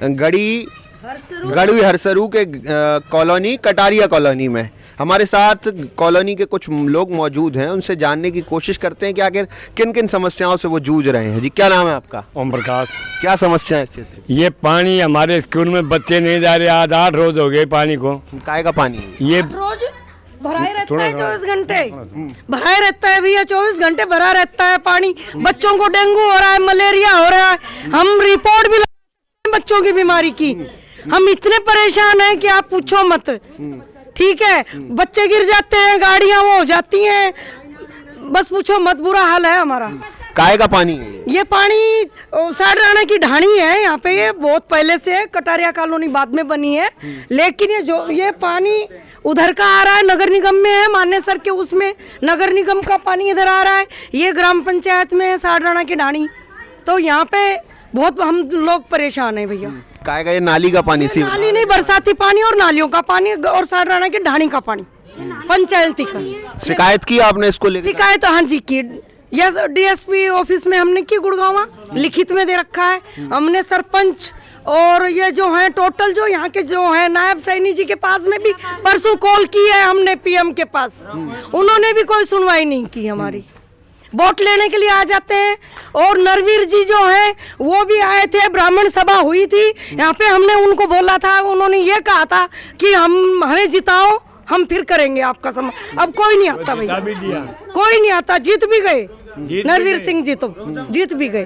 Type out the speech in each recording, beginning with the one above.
गढ़ी हरसरू के colony Kataria colony में। हमारे साथ कॉलोनी के कुछ लोग मौजूद हैं, उनसे जानने की कोशिश करते हैं कि आखिर किन किन समस्याओं से वो जूझ रहे हैं। जी क्या नाम है आपका? ओम प्रकाश। क्या समस्या है इस क्षेत्र की? ये पानी हमारे स्कूल में बच्चे नहीं जा रहे, आज 8 रोज हो गए पानी को। काय का पानी है? ये रोज भरा ही रहता है, 24 घंटे भरा ही रहता है भैया, 24 घंटे भरा रहता है पानी। बच्चों को डेंगू हो रहा है, मलेरिया हो रहा है, हम रिपोर्ट भी बच्चों की बीमारी की। हम इतने परेशान हैं कि आप पूछो मत। ठीक है, बच्चे गिर जाते हैं, गाड़ियां वो हो जाती हैं, बस पूछो मत, बुरा हाल है हमारा। काय का पानी है? ये पानी साडराना की ढाणी है, यहाँ पे ये बहुत पहले से है, कटारिया कॉलोनी बाद में बनी है, लेकिन ये पानी उधर का आ रहा है, नगर निगम में है, मानेसर के उसमें नगर निगम का पानी इधर आ रहा है, ये ग्राम पंचायत में है साडराना की ढाणी। तो यहाँ पे बहुत हम लोग परेशान है भैया। काय का? ये नाली का पानी? नाली नहीं, बरसाती पानी और नालियों का पानी और साडराना की ढाणी का पानी पंचायती का। शिकायत की आपने इसको लेकर? शिकायत हाँ जी की, यस डीएसपी ऑफिस में हमने की, गुड़गांव लिखित में दे रखा है हमने। सरपंच और ये जो है टोटल जो यहाँ के जो है नायब सैनी जी के पास में भी परसों कॉल की है हमने, पीएम के पास, उन्होंने भी कोई सुनवाई नहीं की हमारी। वोट लेने के लिए आ जाते हैं। और नरवीर जी जो है वो भी आए थे, ब्राह्मण सभा हुई थी यहाँ पे, हमने उनको बोला था, उन्होंने ये कहा था कि हमें जिताओ, हम फिर करेंगे आपका समय। अब कोई नहीं आता भैया, कोई नहीं आता। जीत भी गए नरवीर सिंह जी, तो जीत भी गए।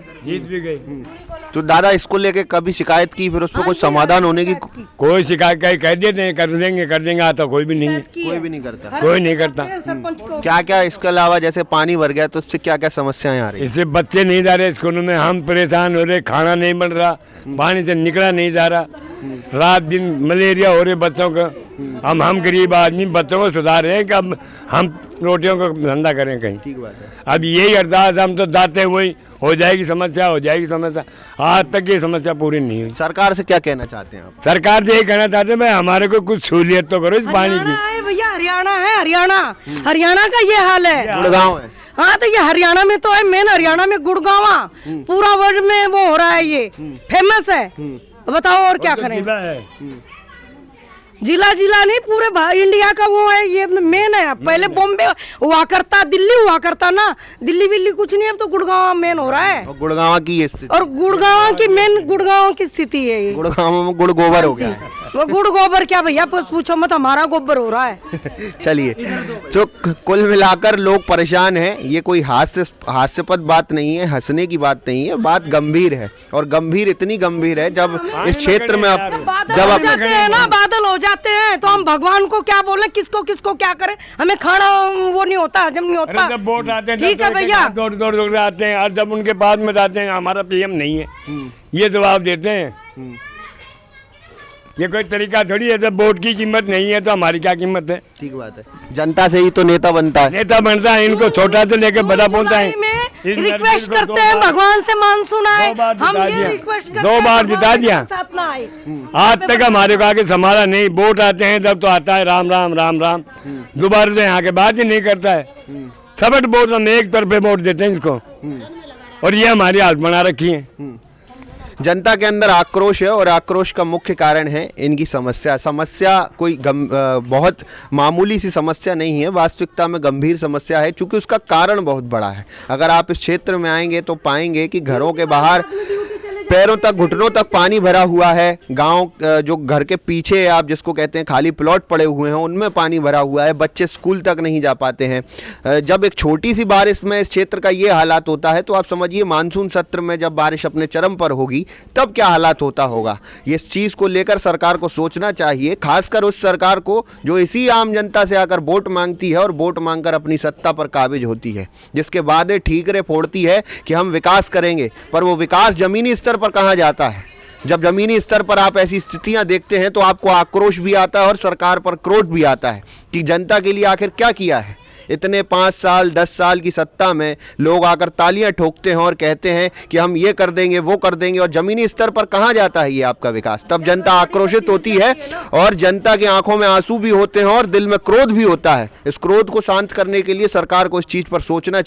तो दादा इसको लेके कभी शिकायत की, फिर उस पर कुछ समाधान होने की? कोई शिकायत कह देते हैं, कर देंगे, आता कोई भी नहीं है, कोई भी नहीं करता, कोई नहीं करता। क्या क्या इसके अलावा, जैसे पानी भर गया तो इससे क्या क्या समस्याएं आ रही? इससे बच्चे नहीं जा रहे स्कूल में, हम परेशान हो रहे, खाना नहीं बन रहा, पानी से निकला नहीं जा रहा, रात दिन मलेरिया हो रहे बच्चों का। हम गरीब आदमी बच्चों को सुधार रहे हैं कि अब हम रोटियों का धंधा करें कहीं। ठीक बात है। अब यही अरदास हम तो दाते हैं, वही हो जाएगी समस्या, हो जाएगी समस्या। आज तक ये समस्या पूरी नहीं हुई। सरकार से क्या कहना चाहते हैं आप? सरकार से यही कहना चाहते हैं, भाई हमारे को कुछ सहूलियत तो करो इस पानी की। भैया हरियाणा है, हरियाणा का ये हाल है। गुड़गांव है? हाँ, तो ये हरियाणा में तो है, मेन हरियाणा में गुड़गांव पूरा वर्ल्ड में वो हो रहा है, ये फेमस है। बताओ और क्या करें? जिला नहीं, पूरे इंडिया का वो है, ये मेन है। पहले बॉम्बे हुआ करता, दिल्ली हुआ करता ना, दिल्ली विल्ली कुछ नहीं, अब तो गुड़गांव मेन हो रहा है। और गुड़गांव की ये स्थिति, और गुड़गांव की स्थिति है ये। गुड़गांव में गुड़ गोबर हो गया है। वो गुड़ गोबर क्या भैया, बस पूछो मत, हमारा गोबर हो रहा है। चलिए, तो कुल मिलाकर लोग परेशान हैं। ये कोई हास्यास्पद बात नहीं है, हंसने की बात नहीं है, बात गंभीर है। और गंभीर इतनी गंभीर है, जब इस क्षेत्र में बादल हो जाते हैं तो हम भगवान को क्या बोले, किसको क्या करें, हमें खाना वो नहीं होता, हजम नहीं होता। जब वोट आते हैं ठीक है भैया, दौड़ आते हैं, और जब उनके पास में जाते हैं हमारा पीएम नहीं है, ये जवाब देते हैं। ये कोई तरीका थोड़ी है, जब वोट की कीमत नहीं है तो हमारी क्या कीमत है? ठीक बात है। जनता से ही तो नेता बनता है, इनको छोटा से लेकर बड़ा पहुंचा है। रिक्वेस्ट करते हैं भगवान से, मानसून आए, हम ये रिक्वेस्ट करते हैं, 2 बार जिता दिया, आज तक हमारे को आगे संभाला नहीं। वोट आते हैं तब तो आता है राम राम राम राम, दोबारा से यहाँ के बात ही नहीं करता है। सबट वोट हम एक तरफे वोट देते हैं इसको, और ये हमारी हालत बना रखी है। जनता के अंदर आक्रोश है, और आक्रोश का मुख्य कारण है इनकी समस्या कोई बहुत मामूली सी समस्या नहीं है, वास्तविकता में गंभीर समस्या है, क्योंकि उसका कारण बहुत बड़ा है। अगर आप इस क्षेत्र में आएंगे तो पाएंगे कि घरों के बाहर पैरों तक, घुटनों तक पानी भरा हुआ है। गांव जो घर के पीछे आप जिसको कहते हैं खाली प्लॉट पड़े हुए हैं, उनमें पानी भरा हुआ है, बच्चे स्कूल तक नहीं जा पाते हैं। जब एक छोटी सी बारिश में इस क्षेत्र का ये हालात होता है, तो आप समझिए मानसून सत्र में जब बारिश अपने चरम पर होगी तब क्या हालात होता होगा। ये इस चीज़ को लेकर सरकार को सोचना चाहिए, खासकर उस सरकार को जो इसी आम जनता से आकर वोट मांगती है और वोट मांगकर अपनी सत्ता पर काबिज होती है, जिसके वादे ठीकरे फोड़ती है कि हम विकास करेंगे, पर वो विकास जमीनी स्तर पर कहाँ जाता है। जब जमीनी स्तर पर आप ऐसी स्थितियां देखते हैं तो आपको आक्रोश भी आता है और सरकार पर क्रोध भी आता है कि जनता के लिए आखिर क्या किया है। इतने 5 साल 10 साल की सत्ता में लोग आकर तालियां ठोकते हैं और कहते हैं कि हम ये कर देंगे वो कर देंगे, और जमीनी स्तर पर कहाँ जाता है ये आपका विकास? तब जनता आक्रोशित होती है और जनता की आंखों में आंसू भी होते हैं और दिल में क्रोध भी होता है। इस क्रोध को शांत करने के लिए सरकार को इस चीज पर सोचना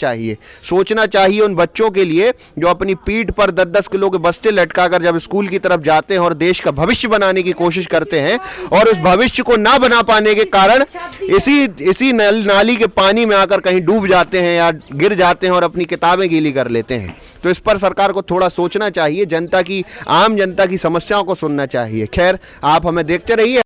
चाहिए उन बच्चों के लिए जो अपनी पीठ पर 10-10 किलो के बस्ते लटकाकर जब स्कूल की तरफ जाते हैं और देश का भविष्य बनाने की कोशिश करते हैं, और उस भविष्य को ना बना पाने के कारण इसी नाली के पानी में आकर कहीं डूब जाते हैं या गिर जाते हैं और अपनी किताबें गीली कर लेते हैं। तो इस पर सरकार को थोड़ा सोचना चाहिए, आम जनता की समस्याओं को सुनना चाहिए। खैर, आप हमें देखते रहिए।